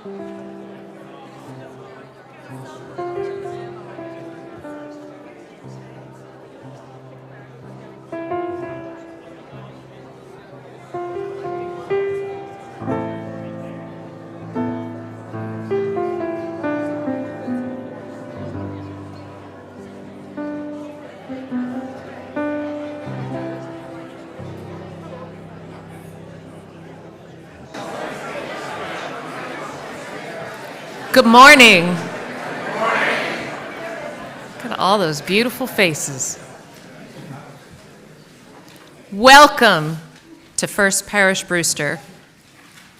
Good morning. Look at all those beautiful faces. Welcome to First Parish Brewster.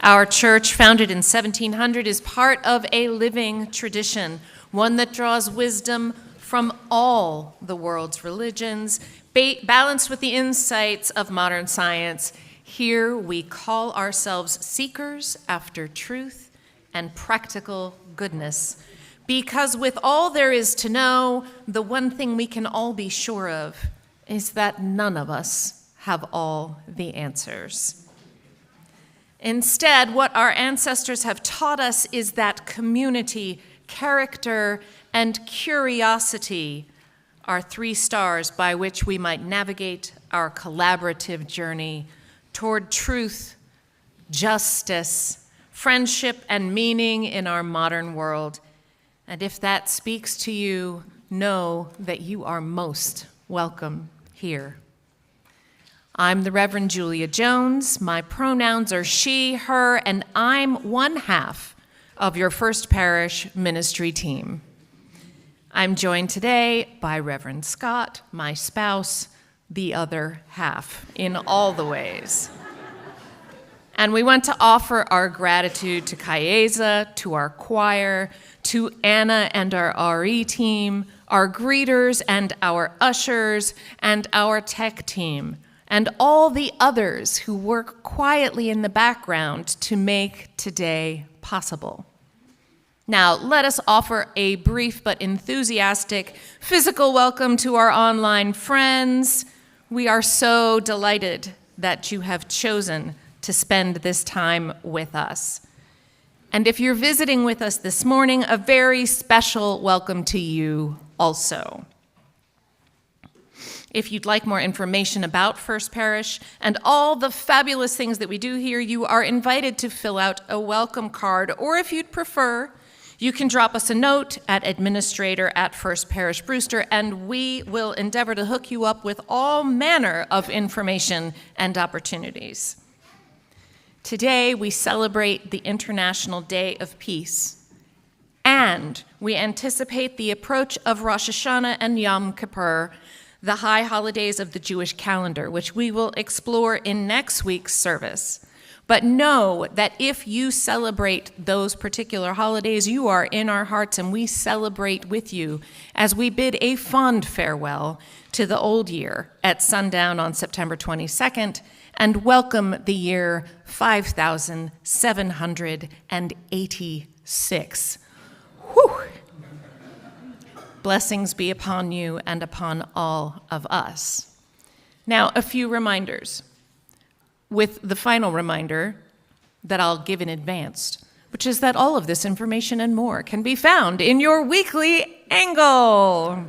Our church, founded in 1700, is part of a living tradition, one that draws wisdom from all the world's religions, balanced with the insights of modern science. Here we call ourselves seekers after truth and practical goodness, because with all there is to know, the one thing we can all be sure of is that none of us have all the answers. Instead, what our ancestors have taught us is that community, character, and curiosity are 3 stars by which we might navigate our collaborative journey toward truth, justice, friendship, and meaning in our modern world. And if that speaks to you, know that you are most welcome here. I'm the Reverend Julia Jones. My pronouns are she, her, and I'm one half of your First Parish ministry team. I'm joined today by Reverend Scott, my spouse, the other half, in all the ways. And we want to offer our gratitude to Kaeza, to our choir, to Anna and our RE team, our greeters and our ushers, and our tech team, and all the others who work quietly in the background to make today possible. Now, let us offer a brief but enthusiastic physical welcome to our online friends. We are so delighted that you have chosen to spend this time with us. And if you're visiting with us this morning, a very special welcome to you also. If you'd like more information about First Parish and all the fabulous things that we do here, you are invited to fill out a welcome card, or if you'd prefer, you can drop us a note at administrator@First Parish Brewster, and we will endeavor to hook you up with all manner of information and opportunities. Today, we celebrate the International Day of Peace, and we anticipate the approach of Rosh Hashanah and Yom Kippur, the high holidays of the Jewish calendar, which we will explore in next week's service. But know that if you celebrate those particular holidays, you are in our hearts, and we celebrate with you as we bid a fond farewell to the old year at sundown on September 22nd, and welcome the year 5786. Whew. Blessings be upon you and upon all of us. Now, a few reminders, with the final reminder that I'll give in advance, which is that all of this information and more can be found in your weekly angle.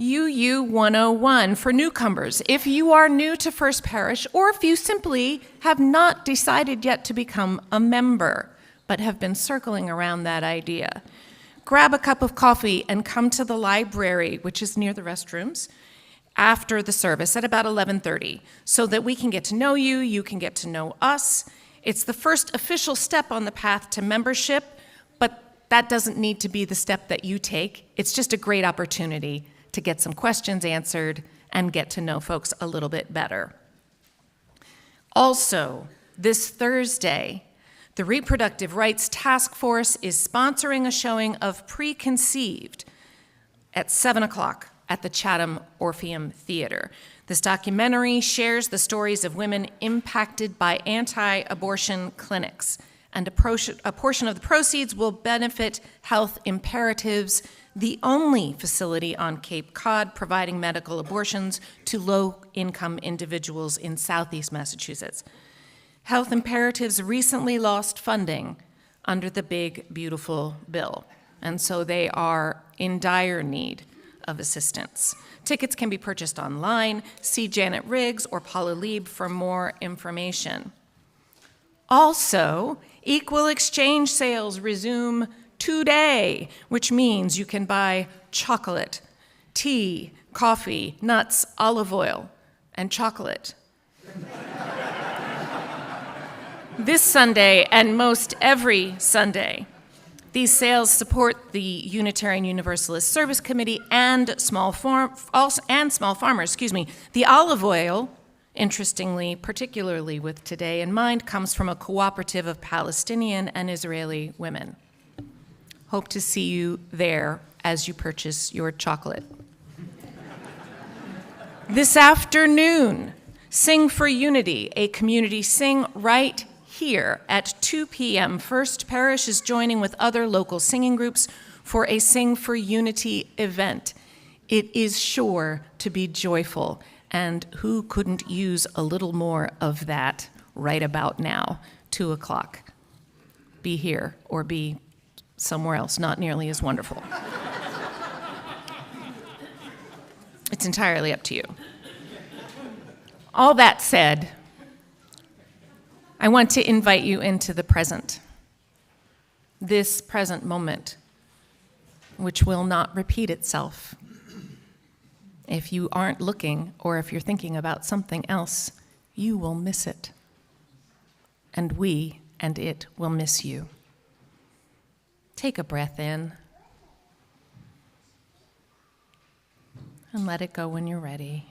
UU 101 for newcomers. If you are new to First Parish, or if you simply have not decided yet to become a member, but have been circling around that idea, grab a cup of coffee and come to the library, which is near the restrooms, after the service at about 11:30, so that we can get to know you, you can get to know us. It's the first official step on the path to membership, but that doesn't need to be the step that you take. It's just a great opportunity to get some questions answered and get to know folks a little bit better. Also, this Thursday, the Reproductive Rights Task Force is sponsoring a showing of Preconceived at 7 o'clock at the Chatham Orpheum Theater. This documentary shares the stories of women impacted by anti-abortion clinics, and a portion of the proceeds will benefit Health Imperatives, the only facility on Cape Cod providing medical abortions to low-income individuals in Southeast Massachusetts. Health Imperatives recently lost funding under the Big Beautiful Bill, and so they are in dire need of assistance. Tickets can be purchased online. See Janet Riggs or Paula Lieb for more information. Also, equal exchange sales resume today, which means you can buy chocolate, tea, coffee, nuts, olive oil, and chocolate. This Sunday and most every Sunday. These sales support the Unitarian Universalist Service Committee and small farmers. The olive oil, interestingly, particularly with today in mind, comes from a cooperative of Palestinian and Israeli women. Hope to see you there as you purchase your chocolate. This afternoon, Sing for Unity, a community sing right here at 2 p.m. First Parish is joining with other local singing groups for a Sing for Unity event. It is sure to be joyful, and who couldn't use a little more of that right about now, 2 o'clock? Be here or be somewhere else, not nearly as wonderful. It's entirely up to you. All that said, I want to invite you into the present, this present moment, which will not repeat itself. If you aren't looking, or if you're thinking about something else, you will miss it. And we and it will miss you. Take a breath in, and let it go when you're ready.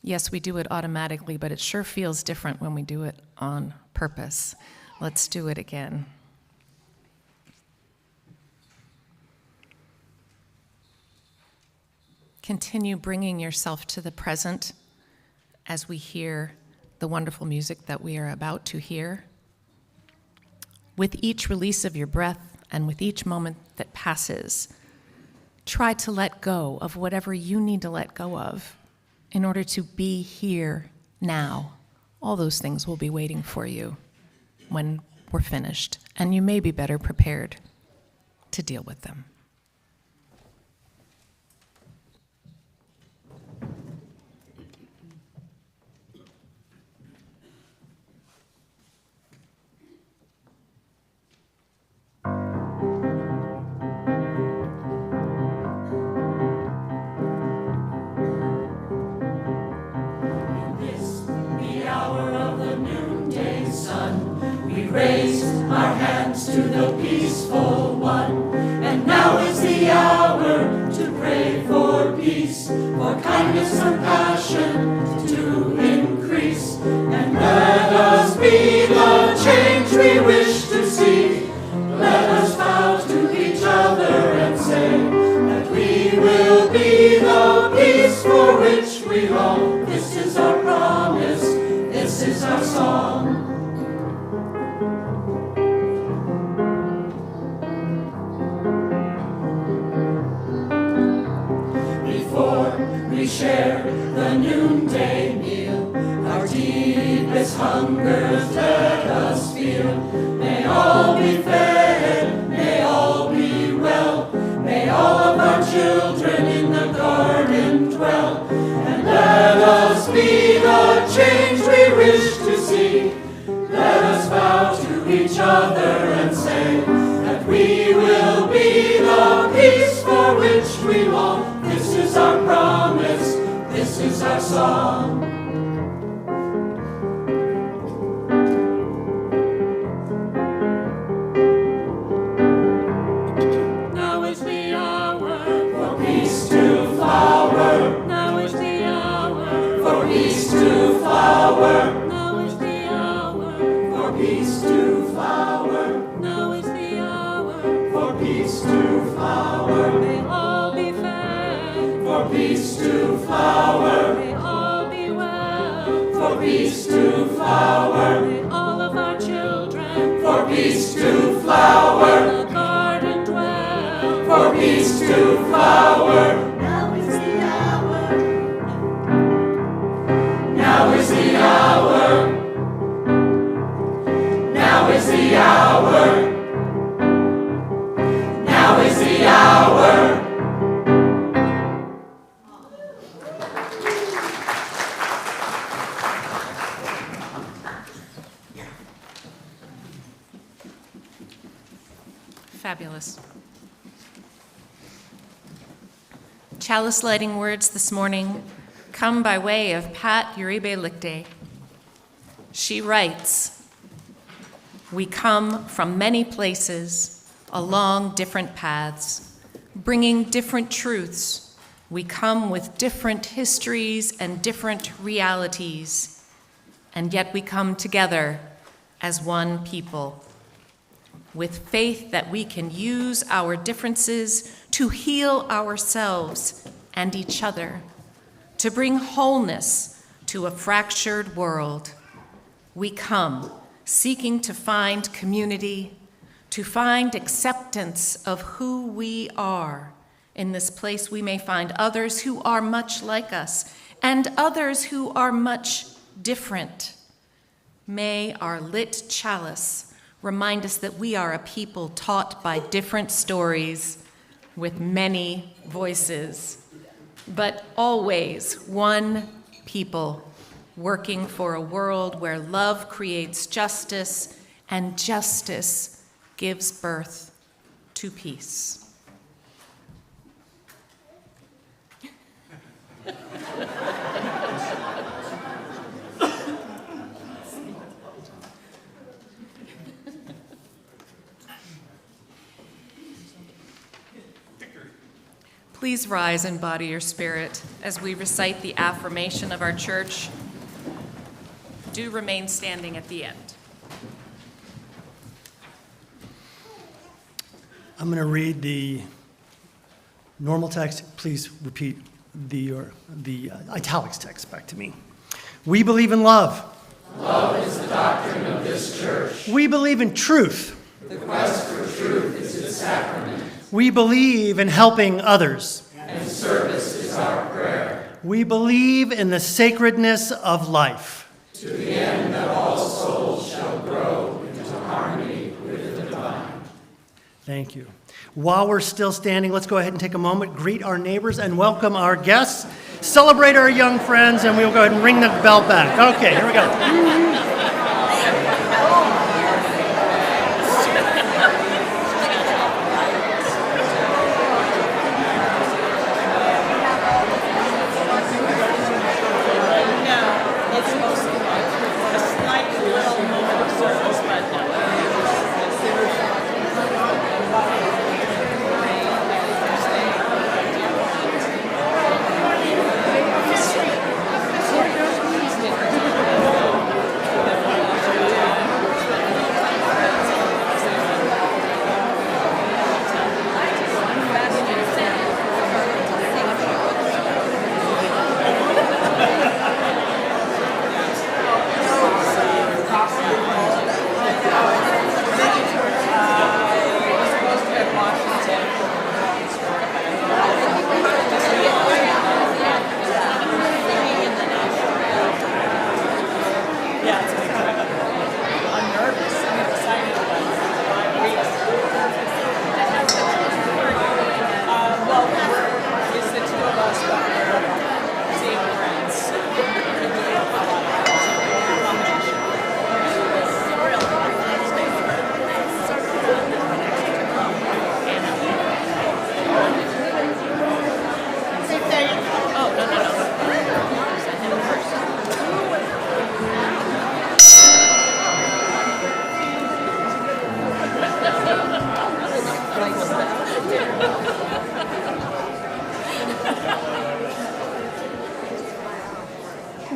Yes, we do it automatically, but it sure feels different when we do it on purpose. Let's do it again. Continue bringing yourself to the present as we hear the wonderful music that we are about to hear. With each release of your breath and with each moment that passes, try to let go of whatever you need to let go of in order to be here now. All those things will be waiting for you when we're finished, and you may be better prepared to deal with them. Raise our hands to the peaceful one, and now is the hour to pray for peace, for kindness and passion to increase, and let us be the change we wish to see. Let us vow to each other and say that we will be the peace for which we long. This is our promise, this is our song. We share the noonday meal, our deepest hungers let us feel. May all be fed, may all be well, may all of our children in the garden dwell, and let us be the change we wish to see. Let us vow to each other and say that we will be the peace for which we long. This is our promise, this is our song. Now is the hour for peace to flower. Now is the hour for peace to flower. Now is the hour for peace to flower. Now is the hour for peace to flower. May all be fed. For peace to flower. May all be well. For peace to flower. May all of our children. For peace to flower. In the garden dwell. For peace to flower. Now is the hour. Fabulous. Chalice lighting words this morning come by way of Pat Uribe Lichte. She writes, "We come from many places, along different paths, bringing different truths. We come with different histories and different realities, and yet we come together as one people, with faith that we can use our differences to heal ourselves and each other, to bring wholeness to a fractured world. We come seeking to find community, to find acceptance of who we are. In this place we may find others who are much like us and others who are much different. May our lit chalice remind us that we are a people taught by different stories with many voices, but always one people working for a world where love creates justice and justice gives birth to peace." Please rise and body your spirit as we recite the affirmation of our church. Do remain standing at the end. I'm going to read the normal text. Please repeat the italics text back to me. We believe in love. Love is the doctrine of this church. We believe in truth. The quest for truth is its sacrament. We believe in helping others. And service is our prayer. We believe in the sacredness of life. To the end that all souls shall grow into harmony with the divine. Thank you. While we're still standing, let's go ahead and take a moment, greet our neighbors, and welcome our guests. Celebrate our young friends, and we'll go ahead and ring the bell back. Okay, here we go.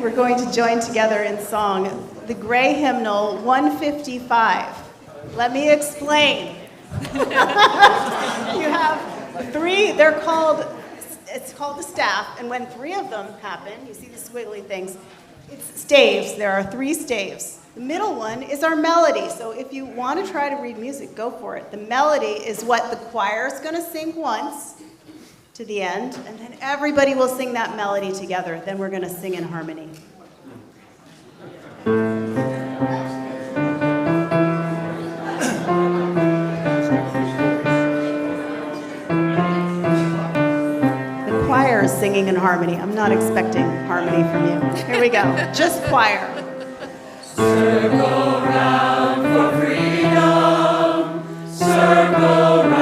We're going to join together in song, the Gray Hymnal 155. Let me explain. You have three, it's called the staff, and when three of them happen, you see the squiggly things, it's staves. There are three staves. The middle one is our melody, so if you want to try to read music, go for it. The melody is what the choir is going to sing once to the end, and then everybody will sing that melody together. Then we're going to sing in harmony. The choir is singing in harmony. I'm not expecting harmony from you. Here we go. Just choir. Circle round for freedom. Circle round.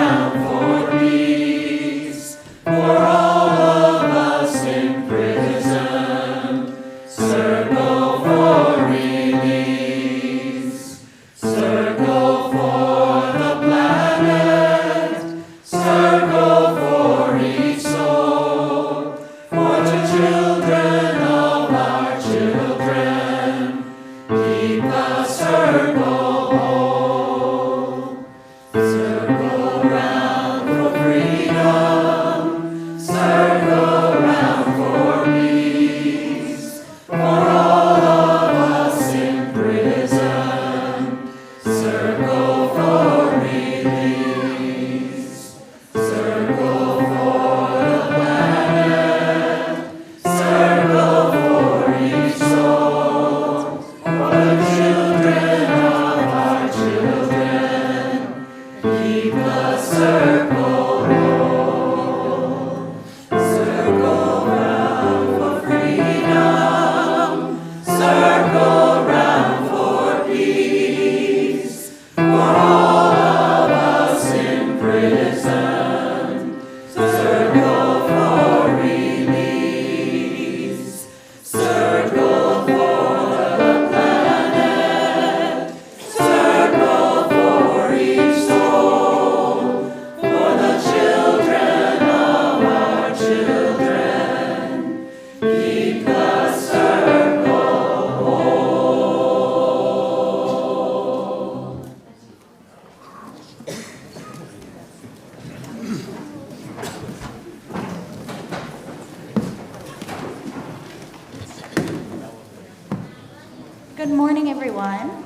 Good morning, everyone.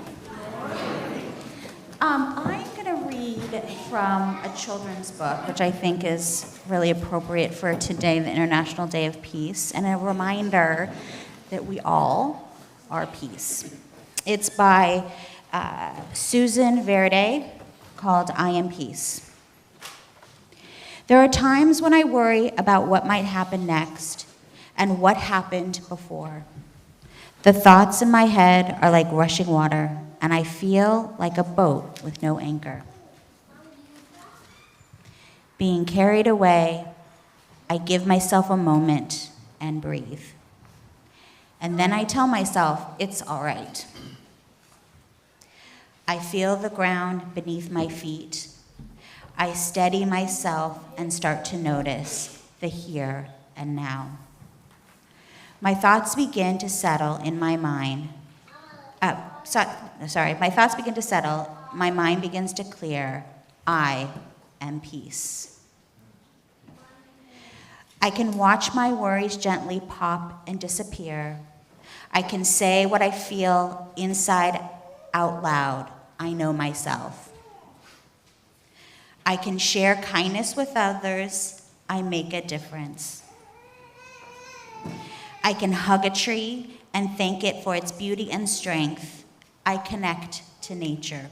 I'm going to read from a children's book, which I think is really appropriate for today, the International Day of Peace, and a reminder that we all are peace. It's by Susan Verde, called I Am Peace. There are times when I worry about what might happen next and what happened before. The thoughts in my head are like rushing water, and I feel like a boat with no anchor. Being carried away, I give myself a moment and breathe. And then I tell myself it's all right. I feel the ground beneath my feet. I steady myself and start to notice the here and now. My thoughts begin to settle in my mind. My thoughts begin to settle. My mind begins to clear. I am peace. I can watch my worries gently pop and disappear. I can say what I feel inside out loud. I know myself. I can share kindness with others. I make a difference. I can hug a tree and thank it for its beauty and strength. I connect to nature.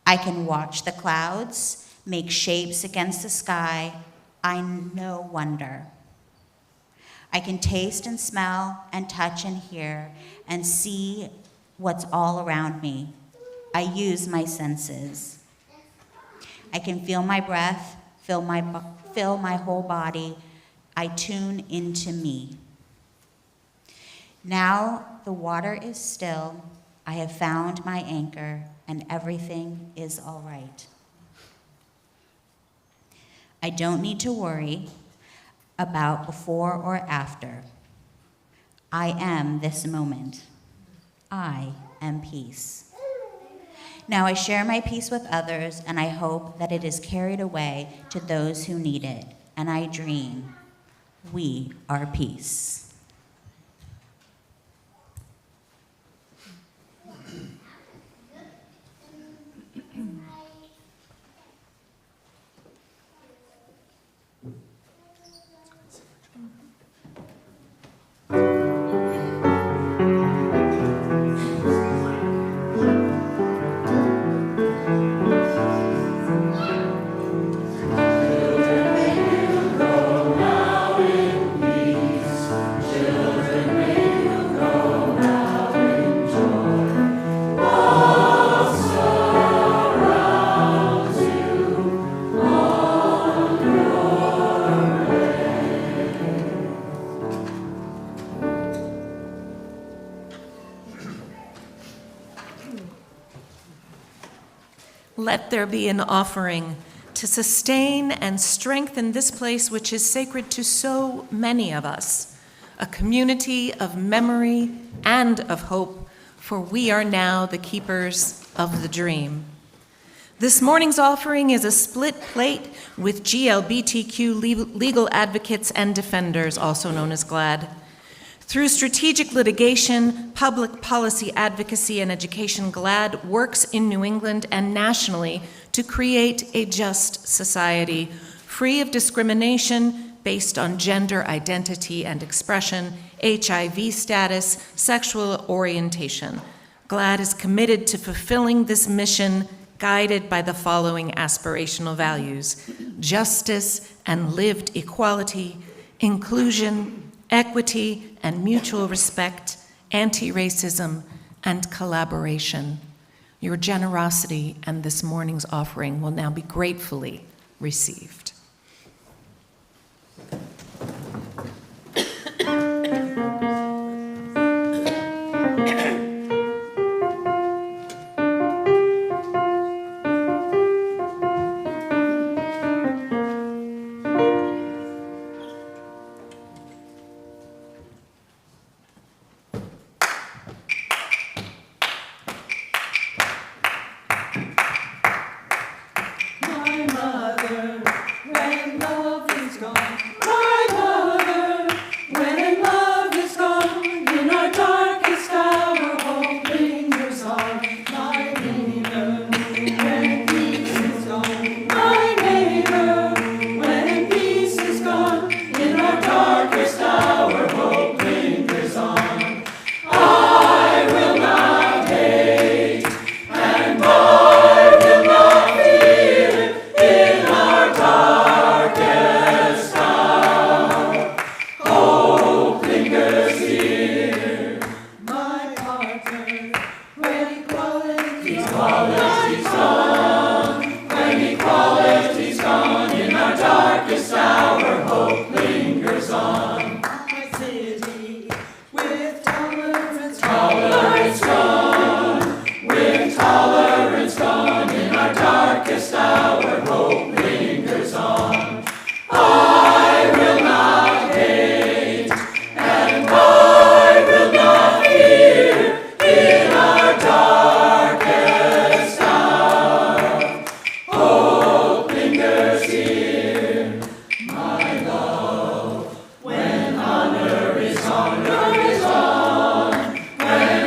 I can watch the clouds make shapes against the sky. I know wonder. I can taste and smell and touch and hear and see what's all around me. I use my senses. I can feel my breath, fill my whole body. I tune into me. Now the water is still. I have found my anchor, and everything is all right. I don't need to worry about before or after. I am this moment. I am peace. Now I share my peace with others, and I hope that it is carried away to those who need it. And I dream, we are peace. Let there be an offering to sustain and strengthen this place which is sacred to so many of us, a community of memory and of hope, for we are now the keepers of the dream. This morning's offering is a split plate with GLBTQ legal advocates and defenders, also known as GLAD. Through strategic litigation, public policy advocacy, and education, GLAD works in New England and nationally to create a just society, free of discrimination based on gender identity and expression, HIV status, sexual orientation. GLAD is committed to fulfilling this mission, guided by the following aspirational values: justice and lived equality, inclusion, equity and mutual respect, anti-racism, and collaboration. Your generosity and this morning's offering will now be gratefully received. My mother, when love is gone. My mother, when love is gone. In our darkest hour, hope lingers on. My neighbor, when peace is gone. My neighbor, when peace is gone. In our darkest hour, hope lingers on. I will not hate, and I will not fear. In our darkest hour, hope lingers here. My partner, when equality's gone, when equality's gone, in our darkest hour, hope lingers on. My city, with tolerance gone, with tolerance gone, in our darkest hour, hope lingers on. I will not hate, and I will not fear. In our darkest hour, hope lingers here. My love, when honor is gone, when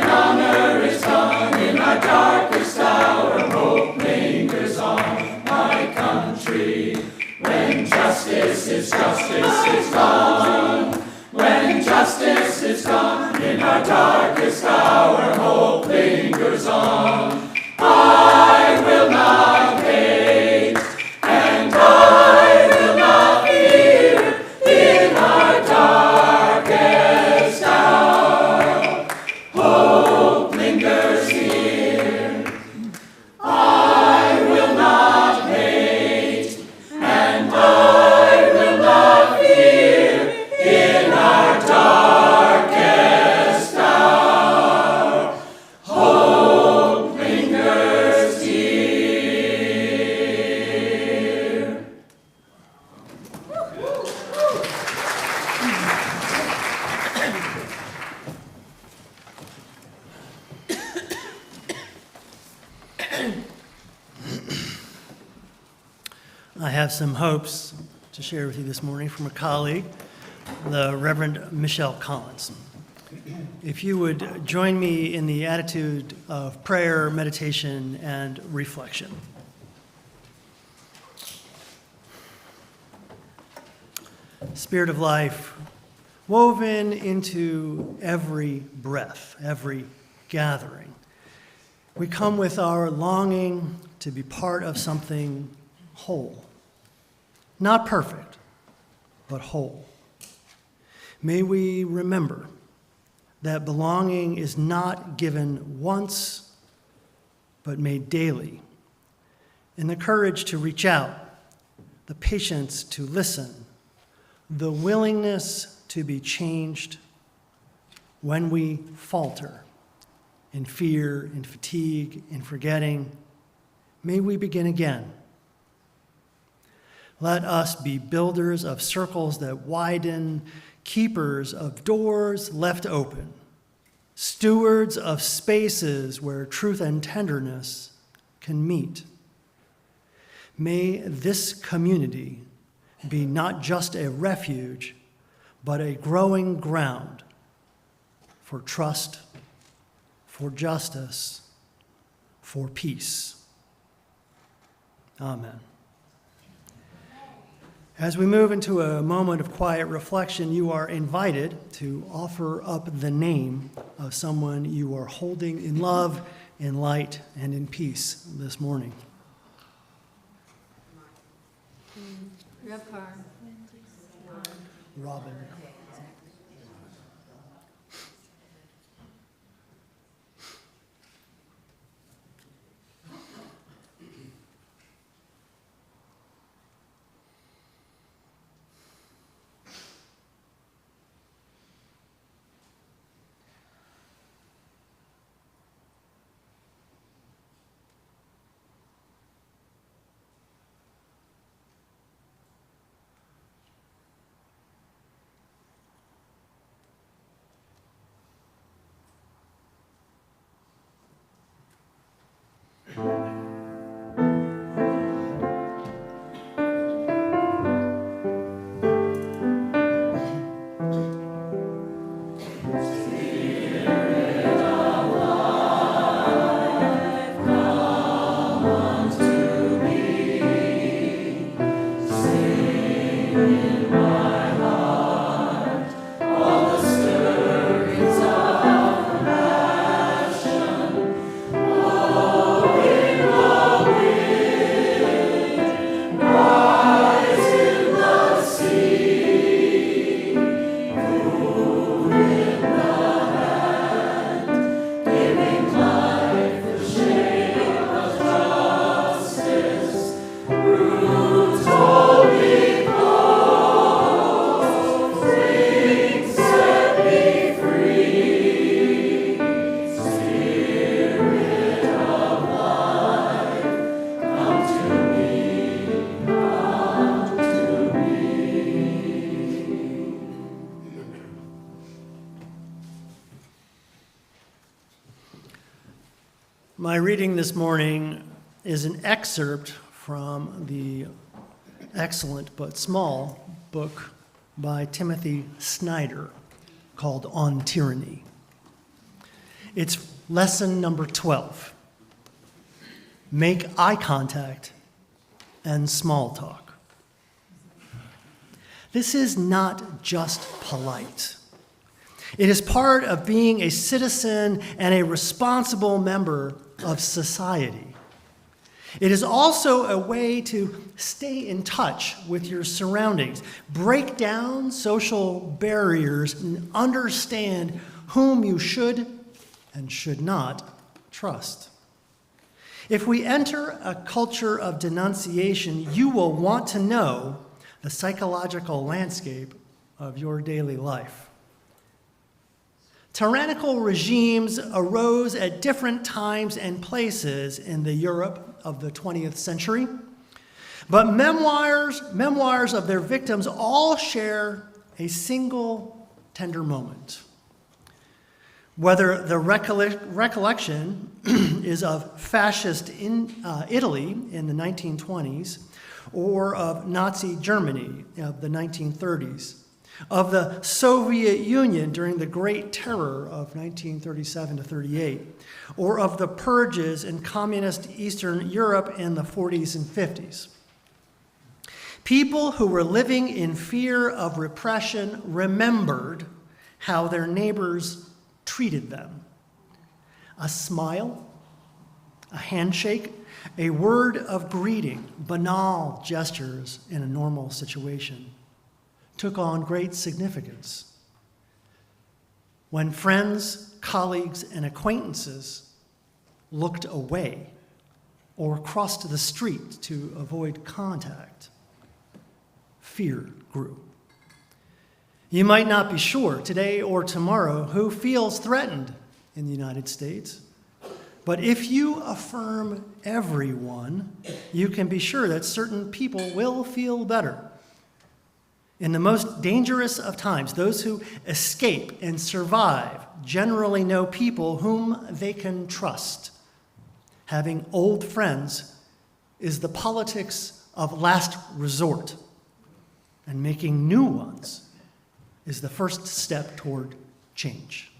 honor is gone, in our darkest hour, hope lingers on. My country, when justice is gone, when justice is gone, in our darkest hour, hope lingers on. I will not hate, and I will not fear. In our darkest hour, hope lingers here. I will not hate, and I will not fear. In our darkest hour, hope lingers here. I have some hopes to share with you this morning from a colleague, the Reverend Michelle Collins. If you would join me in the attitude of prayer, meditation, and reflection. Spirit of life, woven into every breath, every gathering, we come with our longing to be part of something whole. Not perfect, but whole. May we remember that belonging is not given once, but made daily. And the courage to reach out, the patience to listen, the willingness to be changed when we falter in fear, in fatigue, in forgetting. May we begin again. Let us be builders of circles that widen, keepers of doors left open, stewards of spaces where truth and tenderness can meet, May this community be not just a refuge, but a growing ground for trust, for justice, for peace. Amen. As we move into a moment of quiet reflection, you are invited to offer up the name of someone you are holding in love, in light, and in peace this morning. Robin. My reading this morning is an excerpt from the excellent but small book by Timothy Snyder called On Tyranny. It's lesson number 12. Make eye contact and small talk. This is not just polite. It is part of being a citizen and a responsible member of society. It is also a way to stay in touch with your surroundings, break down social barriers, and understand whom you should and should not trust. If we enter a culture of denunciation, you will want to know the psychological landscape of your daily life. Tyrannical regimes arose at different times and places in the Europe of the 20th century, but memoirs of their victims all share a single tender moment. Whether the recollection is of fascist Italy in the 1920s or of Nazi Germany of the 1930s, of the Soviet Union during the Great Terror of 1937 to 38, or of the purges in communist Eastern Europe in the 40s and 50s. People who were living in fear of repression remembered how their neighbors treated them. A smile, a handshake, a word of greeting, banal gestures in a normal situation, took on great significance. When friends, colleagues, and acquaintances looked away or crossed the street to avoid contact, fear grew. You might not be sure today or tomorrow who feels threatened in the United States, but if you affirm everyone, you can be sure that certain people will feel better. In the most dangerous of times, those who escape and survive generally know people whom they can trust. Having old friends is the politics of last resort, and making new ones is the first step toward change.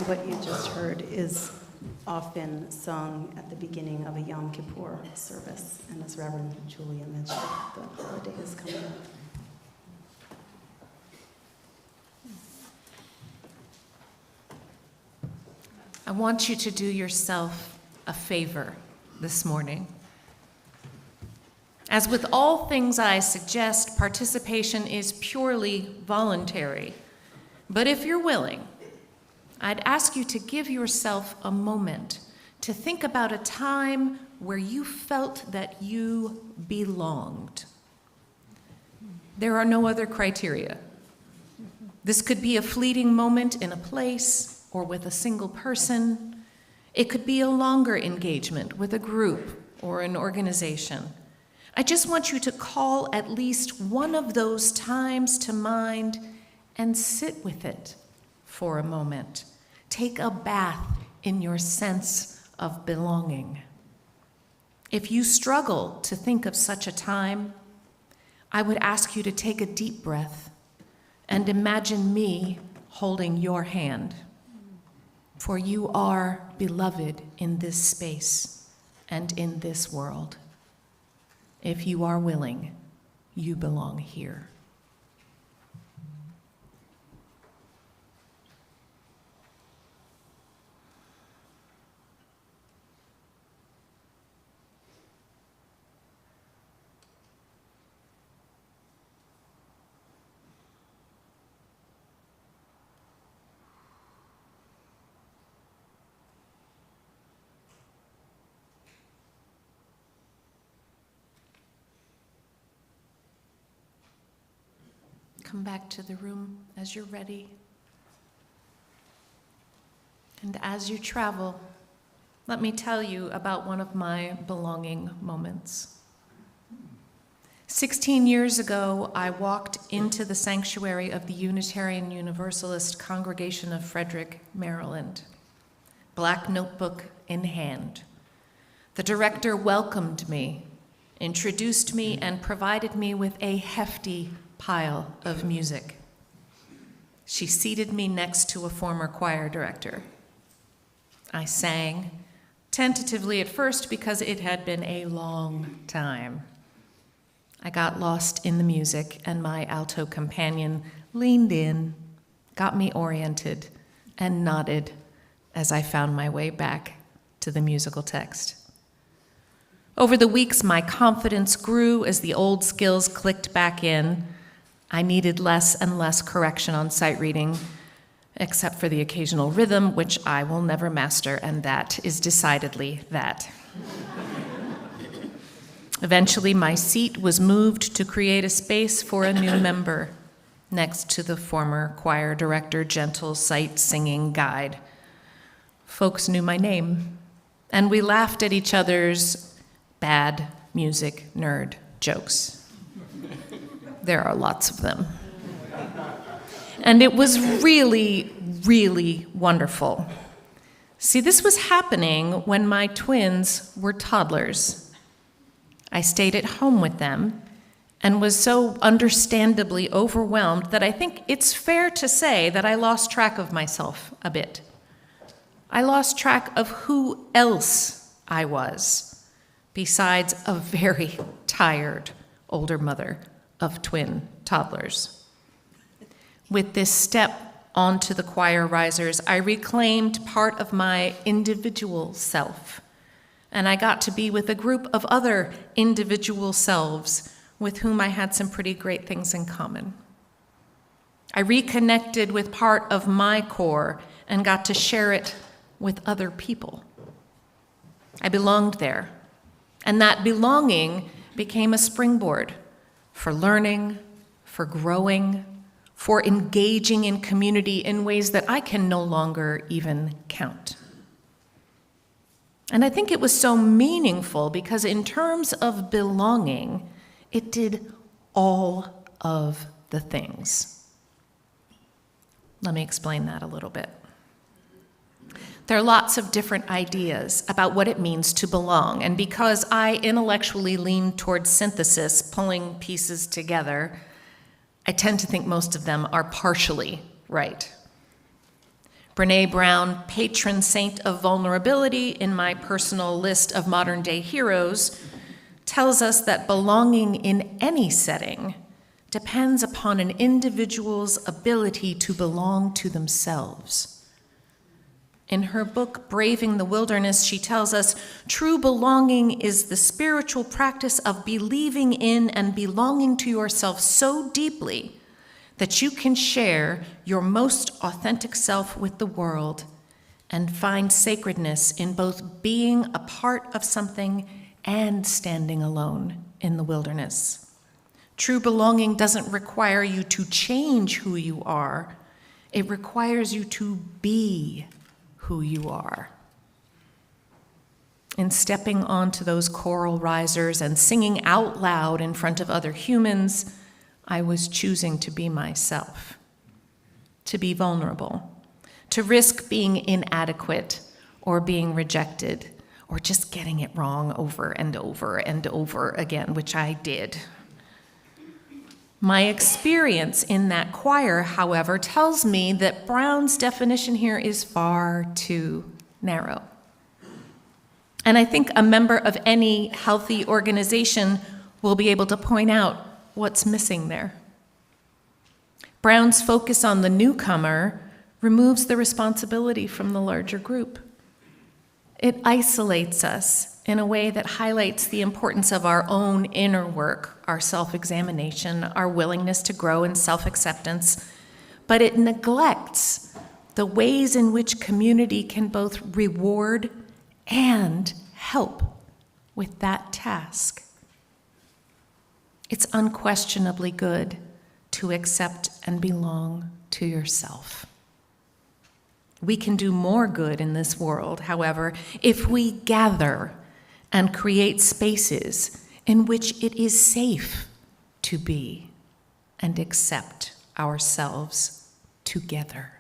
What you just heard is often sung at the beginning of a Yom Kippur service, and as Reverend Julia mentioned, the holiday is coming up. I want you to do yourself a favor this morning. As with all things I suggest, participation is purely voluntary. But if you're willing, I'd ask you to give yourself a moment to think about a time where you felt that you belonged. There are no other criteria. This could be a fleeting moment in a place or with a single person. It could be a longer engagement with a group or an organization. I just want you to call at least one of those times to mind and sit with it for a moment. Take a bath in your sense of belonging. If you struggle to think of such a time, I would ask you to take a deep breath and imagine me holding your hand. For you are beloved in this space and in this world. If you are willing, you belong here. Come back to the room as you're ready. And as you travel, let me tell you about one of my belonging moments. 16 years ago, I walked into the sanctuary of the Unitarian Universalist Congregation of Frederick, Maryland, black notebook in hand. The director welcomed me, introduced me, and provided me with a hefty pile of music. She seated me next to a former choir director. I sang, tentatively at first because it had been a long time. I got lost in the music, and my alto companion leaned in, got me oriented, and nodded as I found my way back to the musical text. Over the weeks, my confidence grew as the old skills clicked back in. I needed less and less correction on sight reading, except for the occasional rhythm, which I will never master, and that is decidedly that. Eventually, my seat was moved to create a space for a new member, next to the former choir director, gentle sight singing guide. Folks knew my name, and we laughed at each other's bad music nerd jokes. There are lots of them. And it was really, really wonderful. See, this was happening when my twins were toddlers. I stayed at home with them and was so understandably overwhelmed that I think it's fair to say that I lost track of myself a bit. I lost track of who else I was, besides a very tired older mother of twin toddlers. With this step onto the choir risers, I reclaimed part of my individual self, and I got to be with a group of other individual selves with whom I had some pretty great things in common. I reconnected with part of my core and got to share it with other people. I belonged there, and that belonging became a springboard for learning, for growing, for engaging in community in ways that I can no longer even count. And I think it was so meaningful because in terms of belonging, it did all of the things. Let me explain that a little bit. There are lots of different ideas about what it means to belong, and because I intellectually lean towards synthesis, pulling pieces together, I tend to think most of them are partially right. Brené Brown, patron saint of vulnerability in my personal list of modern-day heroes, tells us that belonging in any setting depends upon an individual's ability to belong to themselves. In her book, Braving the Wilderness, she tells us, true belonging is the spiritual practice of believing in and belonging to yourself so deeply that you can share your most authentic self with the world and find sacredness in both being a part of something and standing alone in the wilderness. True belonging doesn't require you to change who you are. It requires you to be who you are. In stepping onto those choral risers and singing out loud in front of other humans, I was choosing to be myself, to be vulnerable, to risk being inadequate or being rejected or just getting it wrong over and over and over again, which I did. My experience in that choir, however, tells me that Brown's definition here is far too narrow. And I think a member of any healthy organization will be able to point out what's missing there. Brown's focus on the newcomer removes the responsibility from the larger group. It isolates us in a way that highlights the importance of our own inner work, our self-examination, our willingness to grow in self-acceptance, but it neglects the ways in which community can both reward and help with that task. It's unquestionably good to accept and belong to yourself. We can do more good in this world, however, if we gather and create spaces in which it is safe to be and accept ourselves together.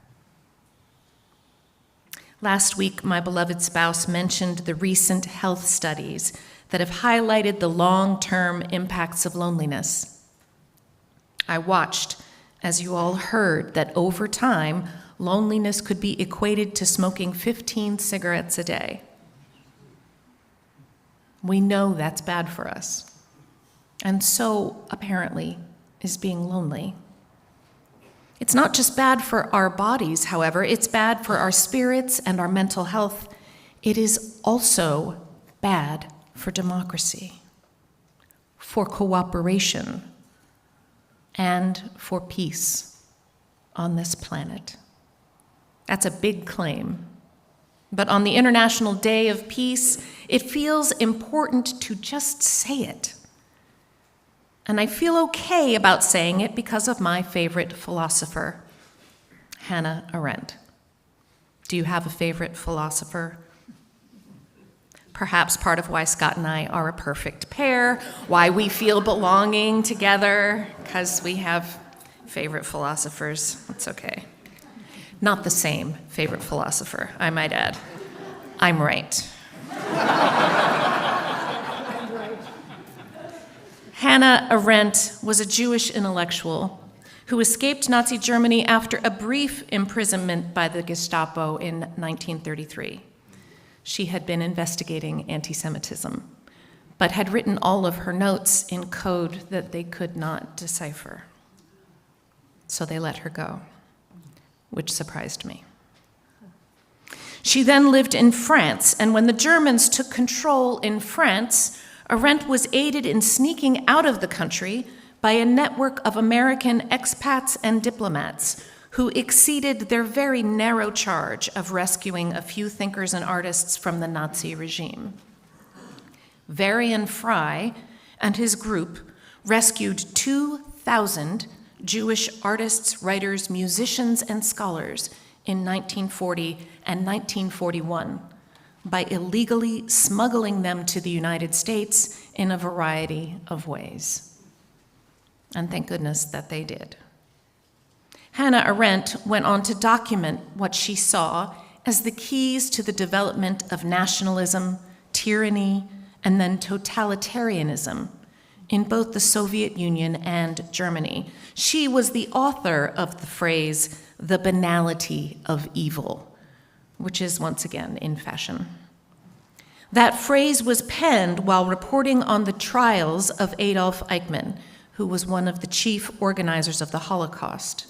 Last week, my beloved spouse mentioned the recent health studies that have highlighted the long-term impacts of loneliness. I watched as you all heard that over time, loneliness could be equated to smoking 15 cigarettes a day. We know that's bad for us. And so, apparently, is being lonely. It's not just bad for our bodies, however, it's bad for our spirits and our mental health. It is also bad for democracy, for cooperation, and for peace on this planet. That's a big claim. But on the International Day of Peace, it feels important to just say it. And I feel okay about saying it because of my favorite philosopher, Hannah Arendt. Do you have a favorite philosopher? Perhaps part of why Scott and I are a perfect pair, why we feel belonging together, because we have favorite philosophers. It's okay. Not the same favorite philosopher, I might add. I'm right. Hannah Arendt was a Jewish intellectual who escaped Nazi Germany after a brief imprisonment by the Gestapo in 1933. She had been investigating anti-Semitism, but had written all of her notes in code that they could not decipher. So they let her go, which surprised me. She then lived in France, and when the Germans took control in France, Arendt was aided in sneaking out of the country by a network of American expats and diplomats who exceeded their very narrow charge of rescuing a few thinkers and artists from the Nazi regime. Varian Fry and his group rescued 2,000 Jewish artists, writers, musicians, and scholars in 1940 and 1941 by illegally smuggling them to the United States in a variety of ways. And thank goodness that they did. Hannah Arendt went on to document what she saw as the keys to the development of nationalism, tyranny, and then totalitarianism in both the Soviet Union and Germany. She was the author of the phrase, "the banality of evil," which is once again in fashion. That phrase was penned while reporting on the trials of Adolf Eichmann, who was one of the chief organizers of the Holocaust.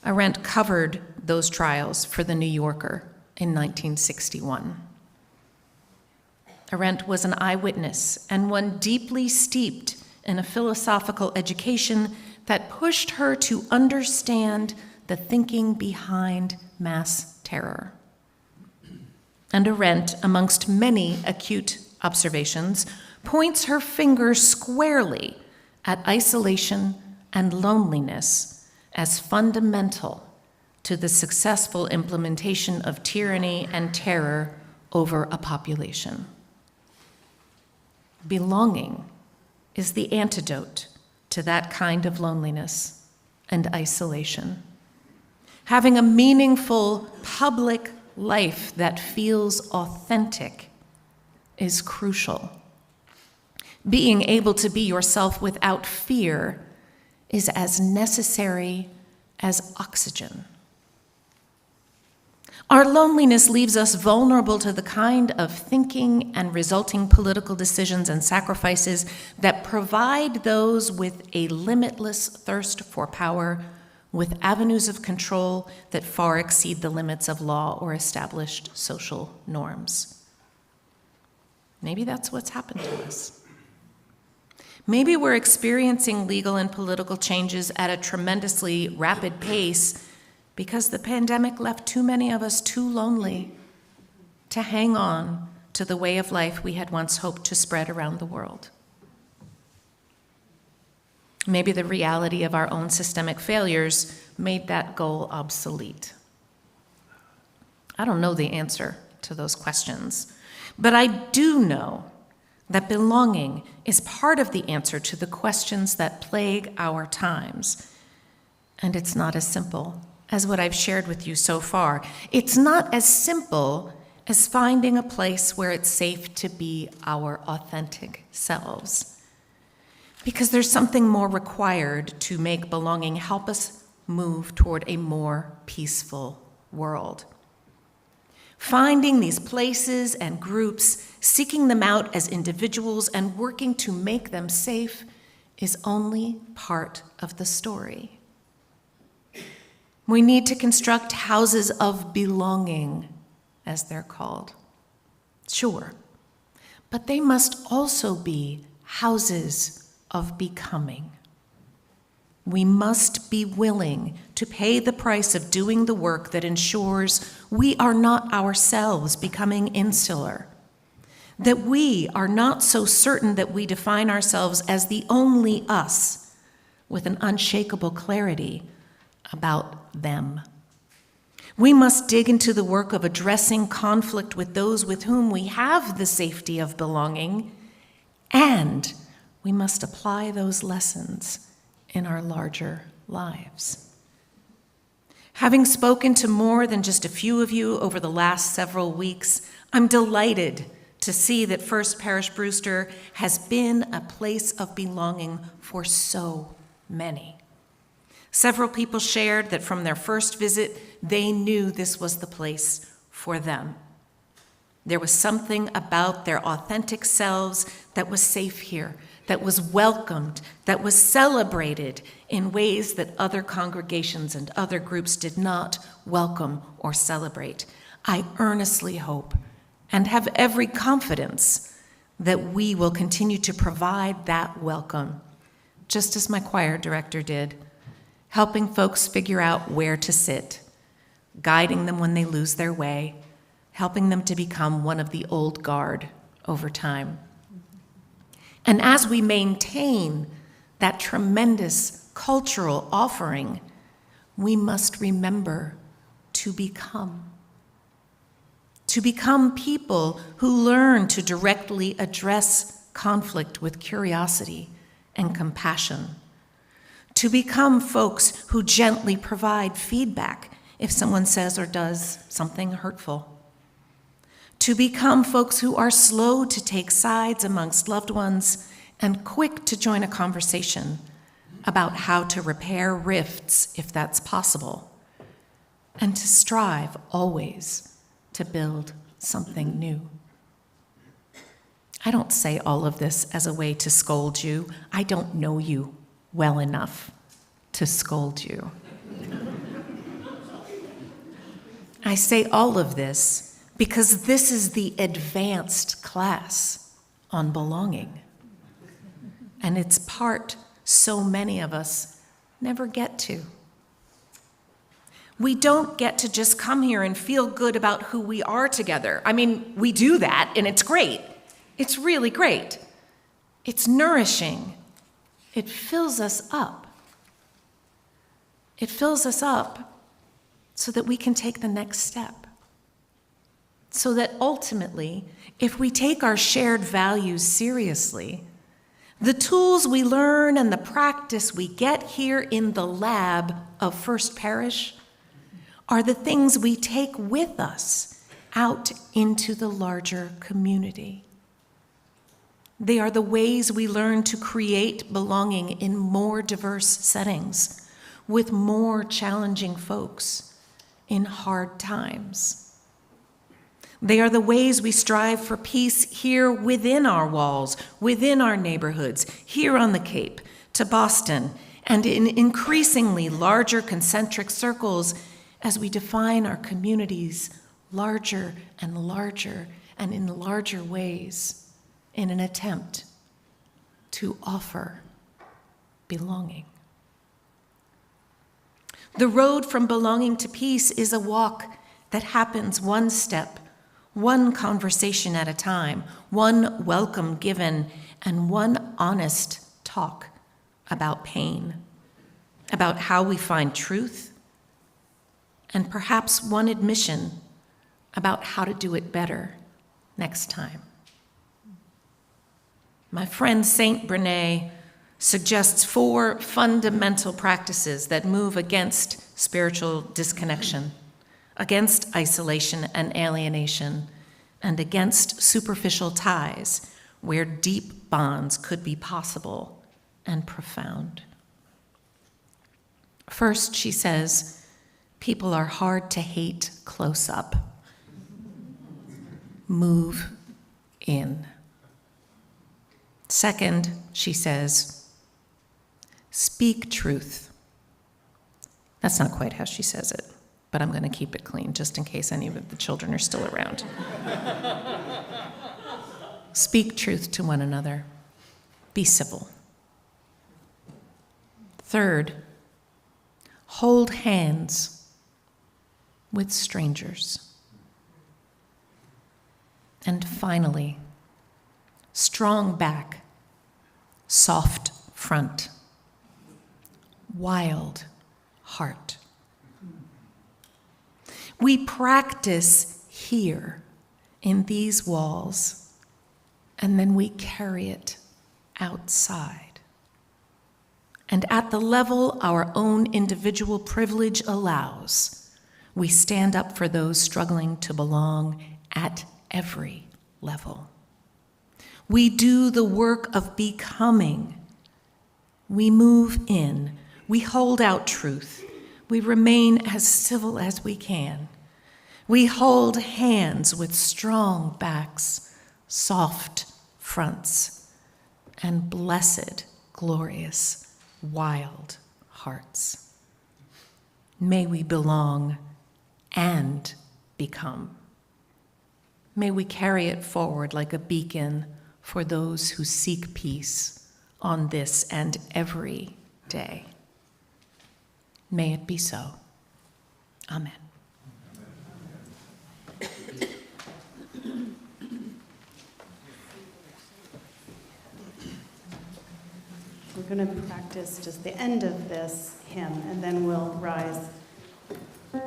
Arendt covered those trials for The New Yorker in 1961. Arendt was an eyewitness and one deeply steeped in a philosophical education that pushed her to understand the thinking behind mass terror. And Arendt, amongst many acute observations, points her finger squarely at isolation and loneliness as fundamental to the successful implementation of tyranny and terror over a population. Belonging is the antidote to that kind of loneliness and isolation. Having a meaningful public life that feels authentic is crucial. Being able to be yourself without fear is as necessary as oxygen. Our loneliness leaves us vulnerable to the kind of thinking and resulting political decisions and sacrifices that provide those with a limitless thirst for power, with avenues of control that far exceed the limits of law or established social norms. Maybe that's what's happened to us. Maybe we're experiencing legal and political changes at a tremendously rapid pace because the pandemic left too many of us too lonely to hang on to the way of life we had once hoped to spread around the world. Maybe the reality of our own systemic failures made that goal obsolete. I don't know the answer to those questions, but I do know that belonging is part of the answer to the questions that plague our times. And it's not as simple as what I've shared with you so far. It's not as simple as finding a place where it's safe to be our authentic selves. Because there's something more required to make belonging help us move toward a more peaceful world. Finding these places and groups, seeking them out as individuals, and working to make them safe is only part of the story. We need to construct houses of belonging, as they're called. Sure, but they must also be houses of becoming. We must be willing to pay the price of doing the work that ensures we are not ourselves becoming insular, that we are not so certain that we define ourselves as the only us with an unshakable clarity about them. We must dig into the work of addressing conflict with those with whom we have the safety of belonging, and we must apply those lessons in our larger lives. Having spoken to more than just a few of you over the last several weeks, I'm delighted to see that First Parish Brewster has been a place of belonging for so many. Several people shared that from their first visit, they knew this was the place for them. There was something about their authentic selves that was safe here, that was welcomed, that was celebrated in ways that other congregations and other groups did not welcome or celebrate. I earnestly hope and have every confidence that we will continue to provide that welcome, just as my choir director did, helping folks figure out where to sit, guiding them when they lose their way, helping them to become one of the old guard over time. And as we maintain that tremendous cultural offering, we must remember to become people who learn to directly address conflict with curiosity and compassion, to become folks who gently provide feedback if someone says or does something hurtful, to become folks who are slow to take sides amongst loved ones and quick to join a conversation about how to repair rifts if that's possible, and to strive always to build something new. I don't say all of this as a way to scold you. I don't know you well enough to scold you. I say all of this because this is the advanced class on belonging. And it's part so many of us never get to. We don't get to just come here and feel good about who we are together. I mean, we do that, and it's great. It's really great. It's nourishing. It fills us up. It fills us up so that we can take the next step. So that ultimately, if we take our shared values seriously, the tools we learn and the practice we get here in the lab of First Parish are the things we take with us out into the larger community. They are the ways we learn to create belonging in more diverse settings, with more challenging folks in hard times. They are the ways we strive for peace here within our walls, within our neighborhoods, here on the Cape, to Boston, and in increasingly larger concentric circles as we define our communities larger and larger and in larger ways in an attempt to offer belonging. The road from belonging to peace is a walk that happens one step, one conversation at a time, one welcome given, and one honest talk about pain, about how we find truth, and perhaps one admission about how to do it better next time. My friend Saint Brené suggests 4 fundamental practices that move against spiritual disconnection, against isolation and alienation, and against superficial ties where deep bonds could be possible and profound. First, she says, people are hard to hate close up. Move in. Second, she says, speak truth. That's not quite how she says it, but I'm going to keep it clean just in case any of the children are still around. Speak truth to one another. Be civil. Third, hold hands with strangers. And finally, strong back, soft front, wild heart. We practice here in these walls, and then we carry it outside. And at the level our own individual privilege allows, we stand up for those struggling to belong at every level. We do the work of becoming. We move in. We hold out truth. We remain as civil as we can. We hold hands with strong backs, soft fronts, and blessed, glorious, wild hearts. May we belong and become. May we carry it forward like a beacon for those who seek peace on this and every day. May it be so. Amen. We're going to practice just the end of this hymn, and then we'll rise.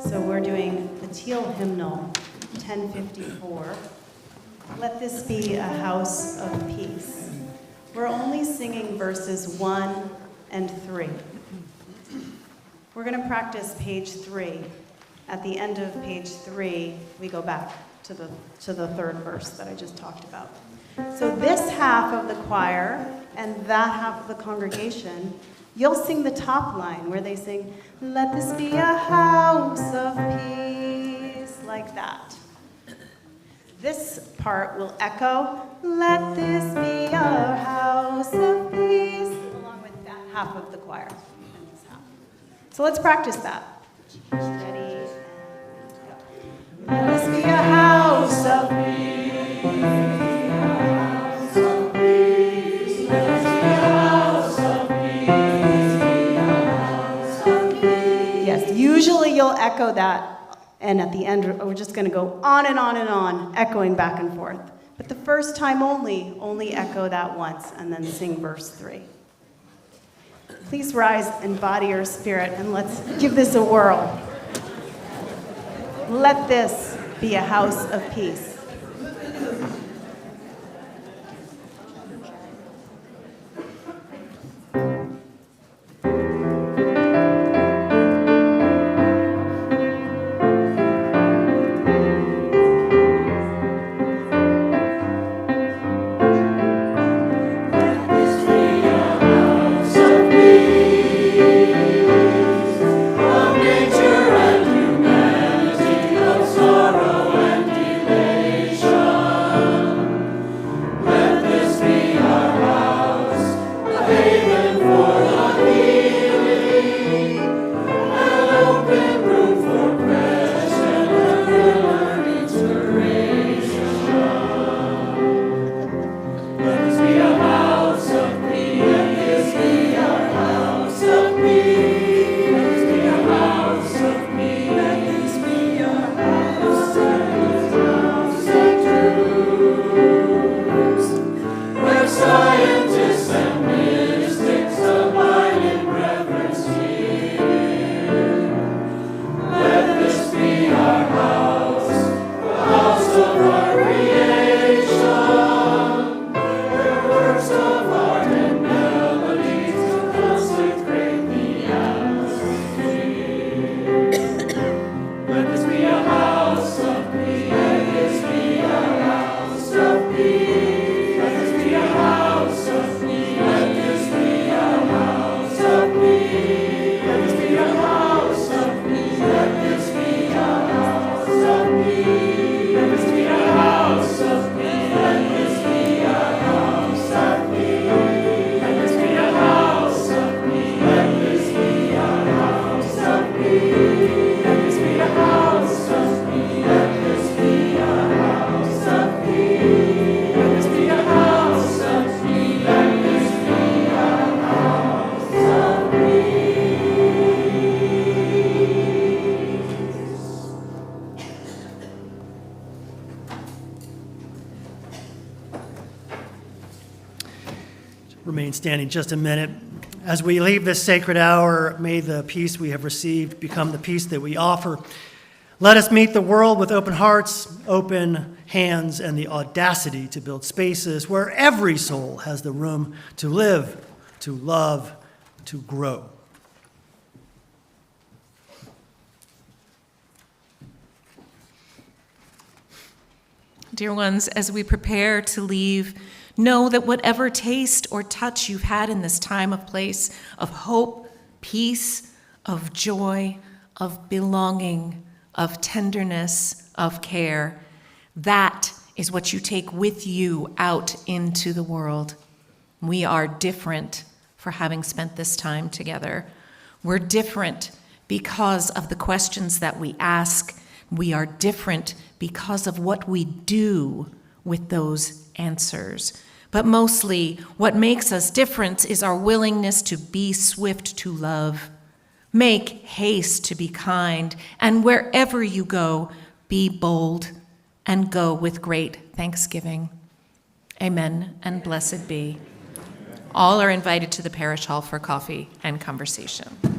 So we're doing the Teal Hymnal, 1054. Let this be a house of peace. We're only singing verses 1 and 3. We're going to practice page 3. At the end of page 3, we go back to the third verse that I just talked about. So this half of the choir and that half of the congregation, you'll sing the top line where they sing, let this be a house of peace, like that. This part will echo, let this be our house of peace, along with that half of the choir. And this half. So let's practice that. Ready, and go. Let this be a house of peace. Usually you'll echo that, and at the end we're just going to go on and on and on, echoing back and forth. But the first time only echo that once, and then sing verse 3. Please rise and body your spirit, and let's give this a whirl. Let this be a house of peace. Sorrow and elation. remain standing just a minute. As we leave this sacred hour, may the peace we have received become the peace that we offer. Let us meet the world with open hearts, open hands, and the audacity to build spaces where every soul has the room to live, to love, to grow. Dear ones, as we prepare to leave, know that whatever taste or touch you've had in this time of place of hope, peace, of joy, of belonging, of tenderness, of care, that is what you take with you out into the world. We are different for having spent this time together. We're different because of the questions that we ask. We are different because of what we do with those answers. But mostly, what makes us different is our willingness to be swift to love. Make haste to be kind, and wherever you go, be bold and go with great thanksgiving. Amen, and blessed be. All are invited to the parish hall for coffee and conversation.